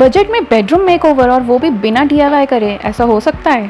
Budget में bedroom makeover और वो भी बिना डीआईवाई करे, ऐसा हो सकता है?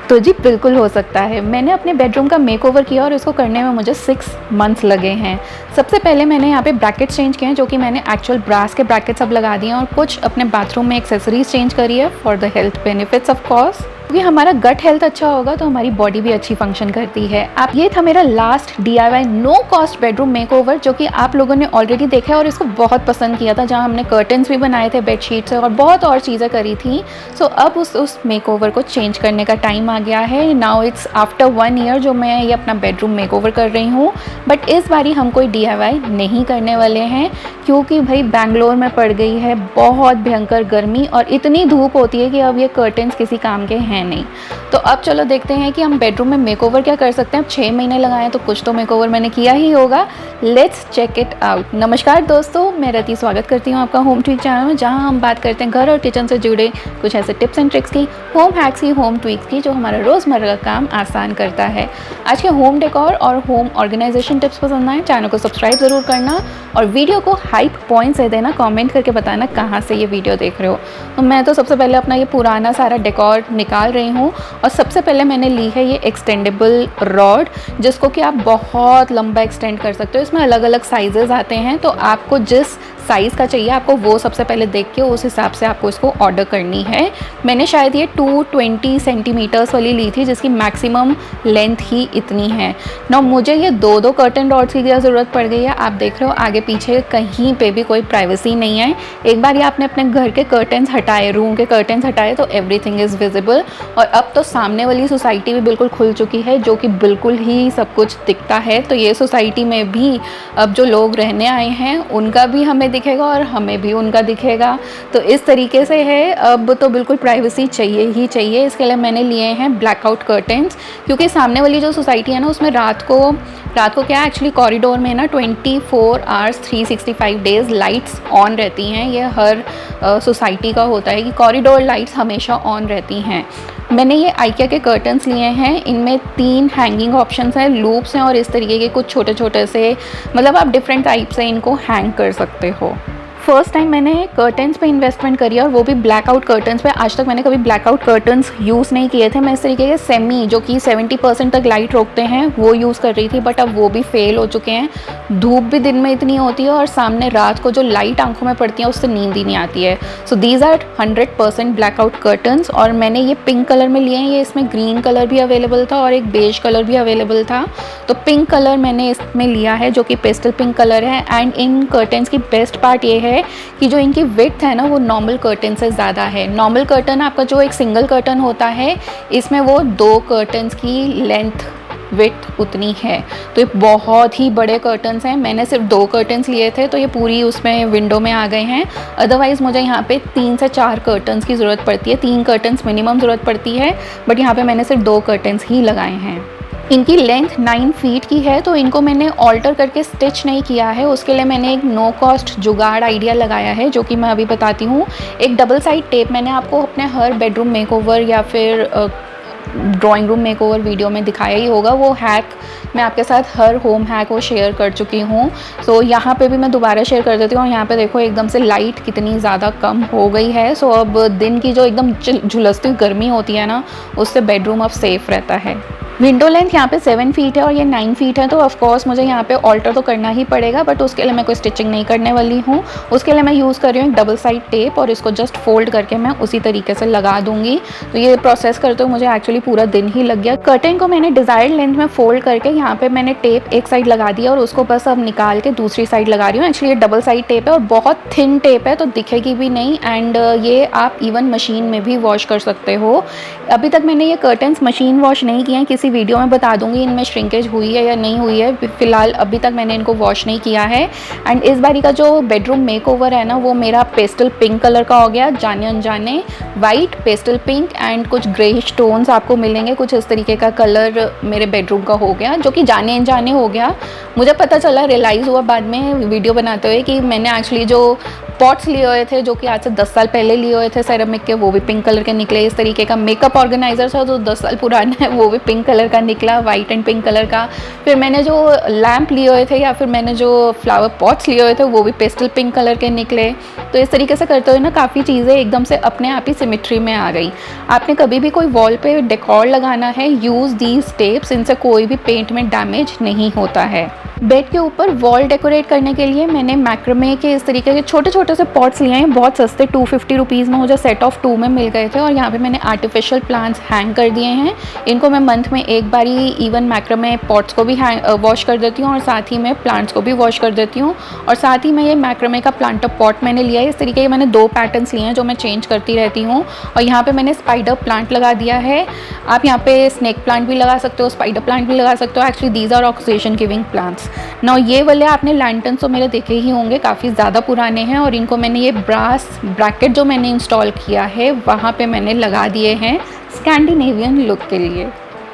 तो जी बिल्कुल हो सकता है। मैंने अपने बेडरूम का मेकओवर किया और इसको करने में मुझे 6 मंथ्स लगे हैं। सबसे पहले मैंने यहाँ पे ब्रैकेट्स चेंज किए हैं, जो कि मैंने एक्चुअल ब्रास के ब्रैकेट सब लगा दिए हैं, और कुछ अपने बाथरूम में एक्सेसरीज चेंज करी है for the health benefits of course. क्योंकि हमारा गट हेल्थ अच्छा होगा तो हमारी बॉडी भी अच्छी फंक्शन करती है। आप ये था मेरा last DIY no cost bedroom makeover, जो कि आप लोगों ने ऑलरेडी देखा है और इसको बहुत पसंद किया था, जहाँ हमने कर्टन्स भी बनाए थे बेडशीट से और बहुत और चीज़ें करी थी। सो अब उस मेकओवर को चेंज करने का टाइम आ गया है। नाउ इट्स आफ्टर 1 ईयर जो मैं ये अपना बेडरूम मेकओवर कर रही हूँ। बट इस बारी हम कोई डीआईवाई नहीं करने वाले हैं, क्योंकि भाई बैंगलोर में पड़ गई है बहुत भयंकर गर्मी और इतनी धूप होती है कि अब ये कर्टन्स किसी काम के हैं नहीं। तो अब चलो देखते हैं कि हम बेडरूम में मेकओवर क्या कर सकते हैं। अब 6 महीने लगाए तो कुछ तो मेकओवर मैंने किया ही होगा। Let's check it out. नमस्कार दोस्तों, मैं रति स्वागत करती हूँ आपका होम ट्विक चैनल में, जहाँ हम बात करते हैं घर और किचन से जुड़े कुछ ऐसे टिप्स एंड ट्रिक्स की, होम हैक्स की, होम ट्विक्स की, जो हमारा रोज़मर्रा का काम आसान करता है। आज के होम डेकोर और होम ऑर्गेनाइजेशन टिप्स पसंद आए, चैनल को सब्सक्राइब ज़रूर करना और वीडियो को हाइप पॉइंट से देना, कमेंट करके बताना कहाँ से ये वीडियो देख रहे हो। तो मैं तो सबसे पहले अपना ये पुराना सारा डेकोर निकाल रही हूँ और सबसे पहले मैंने ली है ये एक्सटेंडेबल रॉड, जिसको कि आप बहुत लंबा एक्सटेंड कर सकते हो। इसमें अलग अलग साइजेस आते हैं, तो आपको जिस साइज़ का चाहिए आपको वो सबसे पहले देख के उस हिसाब से आपको इसको ऑर्डर करनी है। मैंने शायद ये 220 सेंटीमीटर्स वाली ली थी, जिसकी मैक्सिमम लेंथ ही इतनी है ना। मुझे ये दो कर्टन रॉड्स की ज़रूरत पड़ गई है। आप देख रहे हो आगे पीछे कहीं पे भी कोई प्राइवेसी नहीं है। एक बार ये आपने अपने घर के कर्टन्स हटाए, रूम के कर्टन्स हटाए, तो एवरीथिंग इज़ विजिबल। और अब तो सामने वाली सोसाइटी भी बिल्कुल खुल चुकी है, जो कि बिल्कुल ही सब कुछ दिखता है। तो ये सोसाइटी में भी अब जो लोग रहने आए हैं उनका भी हमें दिखेगा और हमें भी उनका दिखेगा। तो इस तरीके से है, अब तो बिल्कुल प्राइवेसी चाहिए ही चाहिए। इसके लिए मैंने लिए हैं ब्लैकआउट कर्टन्स, क्योंकि सामने वाली जो सोसाइटी है ना, उसमें रात को क्या एक्चुअली कॉरिडोर में ना 24 आवर्स 365 डेज़ लाइट्स ऑन रहती हैं। ये हर सोसाइटी का होता है कि कॉरिडोर लाइट्स हमेशा ऑन रहती हैं। मैंने ये आइकिया के कर्टन्स लिए हैं। इनमें 3 हैंगिंग ऑप्शंस हैं, लूप्स हैं और इस तरीके के कुछ छोटे छोटे से, मतलब आप डिफरेंट टाइप से इनको हैंग कर सकते हो। फर्स्ट टाइम मैंने कर्टन्स पे इन्वेस्टमेंट करी और वो भी ब्लैकआउट कर्टन्स पे। आज तक मैंने कभी ब्लैकआउट कर्टन्स यूज़ नहीं किए थे। मैं इस तरीके के सेमी, जो कि 70% तक लाइट रोकते हैं, वो यूज़ कर रही थी, बट अब वो भी फेल हो चुके हैं। धूप भी दिन में इतनी होती है और सामने रात को जो लाइट आंखों में पड़ती है उससे नींद ही नहीं आती है। So these are 100% blackout curtains. और मैंने ये पिंक कलर में लिए हैं। ये इसमें ग्रीन कलर भी अवेलेबल था और एक बेज कलर भी अवेलेबल था। तो पिंक कलर मैंने इसमें लिया है, जो कि पेस्टल पिंक कलर है। एंड इन कर्टन्स की बेस्ट पार्ट ये है कि जो इनकी विड्थ है ना, वो नॉर्मल कर्टन से ज़्यादा है। नॉर्मल कर्टन आपका जो एक सिंगल कर्टन होता है, इसमें वो 2 कर्टन्स की लेंथ विड्थ उतनी है। तो ये बहुत ही बड़े कर्टन्स हैं। मैंने सिर्फ 2 कर्टन्स लिए थे, तो ये पूरी उसमें विंडो में आ गए हैं। अदरवाइज़ मुझे यहाँ पे 3 से 4 कर्टन्स की ज़रूरत पड़ती है। 3 कर्टन्स मिनिमम ज़रूरत पड़ती है, बट यहाँ पे मैंने सिर्फ 2 कर्टन्स ही लगाए हैं। इनकी लेंथ 9 फीट की है, तो इनको मैंने ऑल्टर करके स्टिच नहीं किया है। उसके लिए मैंने एक नो कॉस्ट जुगाड़ आइडिया लगाया है, जो कि मैं अभी बताती हूँ। एक डबल साइड टेप, मैंने आपको अपने हर बेडरूम मेकओवर या फिर ड्राइंग रूम मेकओवर वीडियो में दिखाया ही होगा। वो हैक मैं आपके साथ हर होम हैक वो शेयर कर चुकी हूँ। सो यहाँ पे भी मैं दोबारा शेयर कर देती हूँ। और यहाँ पे देखो एकदम से लाइट कितनी ज़्यादा कम हो गई है। सो अब दिन की जो एकदम झुलसती गर्मी होती है ना, उससे बेडरूम अब सेफ़ रहता है। विंडो लेंथ यहाँ पे 7 फीट है और ये 9 फीट है, तो ऑफ कोर्स मुझे यहाँ पे ऑल्टर तो करना ही पड़ेगा, बट उसके लिए मैं कोई स्टिचिंग नहीं करने वाली हूँ। उसके लिए मैं यूज़ कर रही हूँ एक डबल साइड टेप और इसको जस्ट फोल्ड करके मैं उसी तरीके से लगा दूँगी। तो ये प्रोसेस करते हुए मुझे एक्चुअली पूरा दिन ही लग गया। कर्टन को मैंने डिज़ायर्ड लेंथ में फोल्ड करके यहाँ पर मैंने टेप एक साइड लगा दिया और उसको बस अब निकाल के दूसरी साइड लगा रही हूँ। एक्चुअली ये डबल साइड टेप है और बहुत थिन टेप है, तो दिखेगी भी नहीं। एंड ये आप इवन मशीन में भी वॉश कर सकते हो। अभी तक मैंने ये कर्टन्स मशीन वॉश नहीं किए हैं, किसी वीडियो में बता दूंगी इनमें श्रिंकेज हुई है या नहीं हुई है। फिलहाल अभी तक मैंने इनको वॉश नहीं किया है। एंड इस बारी का जो बेडरूम मेकओवर है ना, वो मेरा पेस्टल पिंक कलर का हो गया, जाने अनजाने वाइट, पेस्टल पिंक एंड कुछ ग्रेइश टोन्स आपको मिलेंगे। कुछ इस तरीके का कलर मेरे बेडरूम का हो गया, जो कि जाने अनजाने हो गया। मुझे पता चला, रियलाइज़ हुआ बाद में वीडियो बनाते हुए कि मैंने एक्चुअली जो पॉट्स लिए हुए थे जो कि आज से 10 साल पहले लिए हुए थे सेरेमिक के, वो भी पिंक कलर के निकले। इस तरीके का मेकअप ऑर्गेनाइजर था जो 10 साल पुराना है, वो भी पिंक कलर का निकला, वाइट एंड पिंक कलर का। फिर मैंने जो लैम्प लिए हुए थे या फिर मैंने जो फ्लावर पॉट्स लिए हुए थे वो भी पेस्टल पिंक कलर के निकले। तो इस तरीके से करते हुए ना काफ़ी चीज़ें एकदम से अपने आप ही सिमेट्री में आ गई। आपने कभी भी कोई वॉल पे डेकोर लगाना है, यूज़ दीज टिप्स, इनसे कोई भी पेंट में डैमेज नहीं होता है। बेड के ऊपर वॉल डेकोरेट करने के लिए मैंने मैक्रोमे के इस तरीके के छोटे छोटे से पॉट्स लिए हैं, बहुत सस्ते 250 रुपीज़ में मुझे सेट ऑफ 2 में मिल गए थे। और यहाँ पे मैंने आर्टिफिशियल प्लांट्स हैंग कर दिए हैं। इनको मैं मंथ में एक बार ही इवन मैक्रोमे पॉट्स को भी वॉश कर देती हूँ और साथ ही मैं प्लांट्स को भी वॉश कर देती हूँ। और साथ ही मैं ये मैक्रोमे का प्लांटर पॉट मैंने लिया है। इस तरीके के मैंने 2 पैटर्न्स लिए हैं जो मैं चेंज करती रहती हूँ। और यहाँ पर मैंने स्पाइडर प्लांट लगा दिया है। आप यहाँ पे स्नेक प्लांट भी लगा सकते हो, स्पाइडर प्लांट भी लगा सकते हो। Actually these are oxygen giving plants. Now ये वाले आपने लैंटर्न्स तो मेरे देखे ही होंगे, काफ़ी ज़्यादा पुराने हैं और इनको मैंने ये ब्रास ब्रैकेट जो मैंने इंस्टॉल किया है वहाँ पे मैंने लगा दिए हैं स्कैंडिनेवियन लुक के लिए।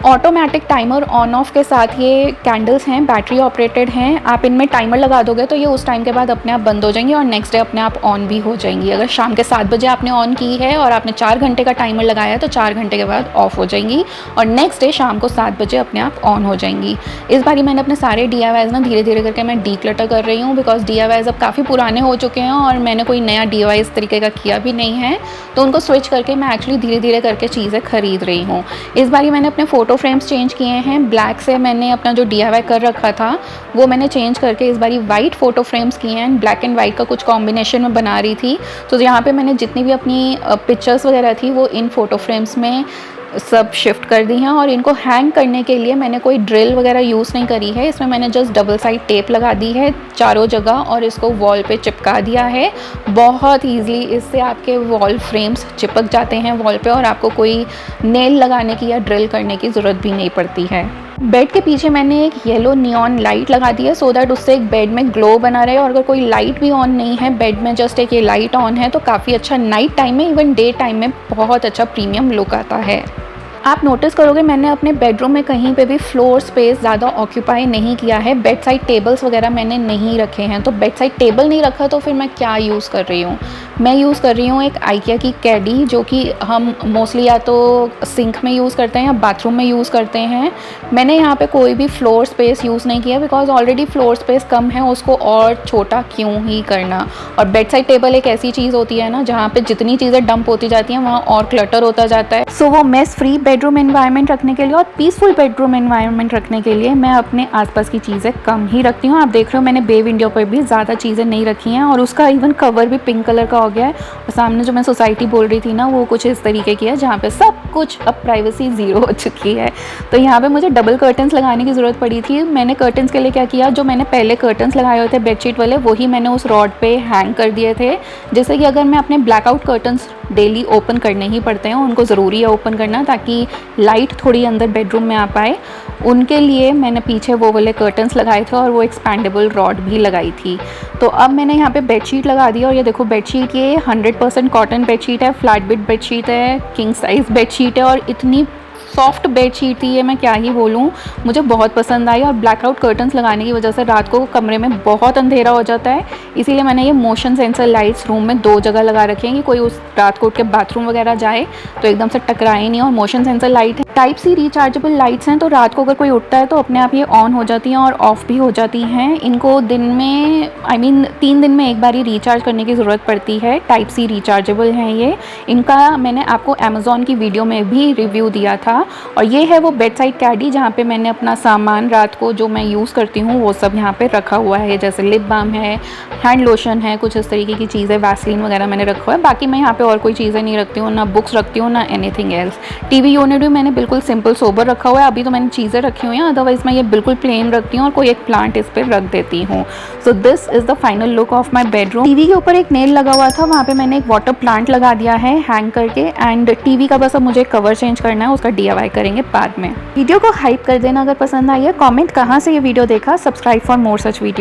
ऑटोमेटिक टाइमर ऑन ऑफ के साथ ये कैंडल्स हैं, बैटरी ऑपरेटेड हैं। आप इनमें टाइमर लगा दोगे तो ये उस टाइम के बाद अपने आप बंद हो जाएंगी और नेक्स्ट डे अपने आप ऑन भी हो जाएंगी। अगर शाम के 7 बजे आपने ऑन की है और आपने 4 घंटे का टाइमर लगाया है तो 4 घंटे के बाद ऑफ हो जाएंगी और नेक्स्ट डे शाम को 7 बजे अपने आप ऑन हो जाएंगी। इस बार मैंने अपने सारे DIYs ना धीरे धीरे करके मैं डीक्लटर कर रही हूँ, बिकॉज DIYs अब काफ़ी पुराने हो चुके हैं और मैंने कोई नया DIY इस तरीके का किया भी नहीं है, तो उनको स्विच करके मैं एक्चुअली धीरे धीरे करके चीज़ें खरीद रही हूँ। इस बार मैंने अपने फ़ोटो फ्रेम्स चेंज किए हैं। ब्लैक से मैंने अपना जो DIY कर रखा था वो मैंने चेंज करके इस बारी वाइट फ़ोटो फ्रेम्स किए हैं। ब्लैक एंड वाइट का कुछ कॉम्बिनेशन में बना रही थी, तो यहाँ पे मैंने जितनी भी अपनी पिक्चर्स वगैरह थी वो इन फ़ोटो फ्रेम्स में सब शिफ्ट कर दी हैं। और इनको हैंग करने के लिए मैंने कोई ड्रिल वगैरह यूज़ नहीं करी है, इसमें मैंने जस्ट डबल साइड टेप लगा दी है चारों जगह और इसको वॉल पे चिपका दिया है। बहुत ईजिली इससे आपके वॉल फ्रेम्स चिपक जाते हैं वॉल पे और आपको कोई नेल लगाने की या ड्रिल करने की ज़रूरत भी नहीं पड़ती है। बेड के पीछे मैंने एक येलो नियॉन लाइट लगा दी है सो दैट उससे एक बेड में ग्लो बना रहे। और अगर कोई लाइट भी ऑन नहीं है बेड में, जस्ट एक ये लाइट ऑन है, तो काफ़ी अच्छा नाइट टाइम में, इवन डे टाइम में बहुत अच्छा प्रीमियम लुक आता है। आप नोटिस करोगे मैंने अपने बेडरूम में कहीं पे भी फ्लोर स्पेस ज़्यादा ऑक्यूपाई नहीं किया है। बेड साइड टेबल्स वगैरह मैंने नहीं रखे हैं, तो बेड साइड टेबल नहीं रखा तो फिर मैं क्या यूज़ कर रही हूँ, मैं यूज़ कर रही हूँ एक IKEA की कैडी, जो कि हम मोस्टली या तो सिंक में यूज़ करते हैं या बाथरूम में यूज़ करते हैं। मैंने यहाँ पे कोई भी फ्लोर स्पेस यूज़ नहीं किया, बिकॉज ऑलरेडी फ्लोर स्पेस कम है, उसको और छोटा क्यों ही करना। और बेड साइड टेबल एक ऐसी चीज़ होती है ना जहाँ पे जितनी चीज़ें डंप होती जाती हैं वहाँ और क्लटर होता जाता है। सो वो मेस फ्री बेडरूम एनवायरनमेंट रखने के लिए और पीसफुल बेडरूम एनवायरनमेंट रखने के लिए मैं अपने आसपास की चीज़ें कम ही रखती हूँ। आप देख रहे हो मैंने बे विंडो पर भी ज़्यादा चीज़ें नहीं रखी हैं और उसका इवन कवर भी पिंक कलर का हो गया है। और सामने जो मैं सोसाइटी बोल रही थी ना वो कुछ इस तरीके की है जहाँ पे सब कुछ अब प्राइवेसी ज़ीरो हो चुकी है। तो यहाँ पे मुझे डबल कर्टन्स लगाने की ज़रूरत पड़ी थी। मैंने कर्टन्स के लिए क्या किया, जो मैंने पहले कर्टन्स लगाए हुए थे बेडशीट वाले वही मैंने उस रॉड पे हैंग कर दिए थे, जैसे कि अगर मैं अपने ब्लैकआउट कर्टन्स डेली ओपन करने ही पड़ते हैं, उनको ज़रूरी है ओपन करना ताकि लाइट थोड़ी अंदर बेडरूम में आ पाए, उनके लिए मैंने पीछे वो वाले कर्टन्स लगाए थे और वो एक्सपैंडेबल रॉड भी लगाई थी। तो अब मैंने यहाँ पे बेडशीट लगा दी और ये देखो बेडशीट ये 100% कॉटन बेडशीट है, फ्लैट बेड बेडशीट है, किंग साइज़ बेडशीट है और इतनी सॉफ्ट बेडशीट थी ये, मैं क्या ही बोलूँ, मुझे बहुत पसंद आई। और ब्लैकआउट कर्टन्स लगाने की वजह से रात को कमरे में बहुत अंधेरा हो जाता है, इसीलिए मैंने ये मोशन सेंसर लाइट्स रूम में 2 जगह लगा रखे हैं कि कोई उस रात को उठ के बाथरूम वगैरह जाए तो एकदम से टकराए नहीं। और मोशन सेंसर लाइट है, टाइप सी रिचार्जेबल लाइट्स हैं, तो रात को अगर कोई उठता है तो अपने आप ये ऑन हो जाती हैं और ऑफ भी हो जाती हैं। इनको दिन में 3 दिन में एक बार ही रिचार्ज करने की ज़रूरत पड़ती है। टाइप सी रिचार्जेबल हैं ये, इनका मैंने आपको अमेज़ॉन की वीडियो में भी रिव्यू दिया था। और ये है वो बेड साइड कैडी जहाँ पे मैंने अपना सामान रात को जो मैं यूज़ करती हूँ वो सब यहाँ पे रखा हुआ है, जैसे लिप बाम है, हैंड लोशन है, कुछ इस तरीके की चीज़ें, वैसलीन वगैरह मैंने रखा हुआ है। बाकी मैं यहाँ पे और कोई चीज़ें नहीं रखती हूँ, ना बुक्स रखती हूँ ना एनीथिंग एल्स। टीवी यूनिट भी मैंने बिल्कुल सिंपल सोबर रखा हुआ है, अभी तो मैंने चीज़ें रखी हुई हैं, अदरवाइज़ मैं ये बिल्कुल प्लेन रखती हूँ और कोई एक प्लांट इस पर रख देती हूँ। So this is the final look of my bedroom. TV के ऊपर एक नेल लगा हुआ था, वहाँ पे मैंने एक वाटर प्लांट लगा दिया है हैंग करके। एंड टीवी का बस अब मुझे कवर चेंज करना है, उसका DIY करेंगे बाद में। वीडियो को हाइप कर देना अगर पसंद आई है, कमेंट कहाँ से ये वीडियो देखा, subscribe for more such video.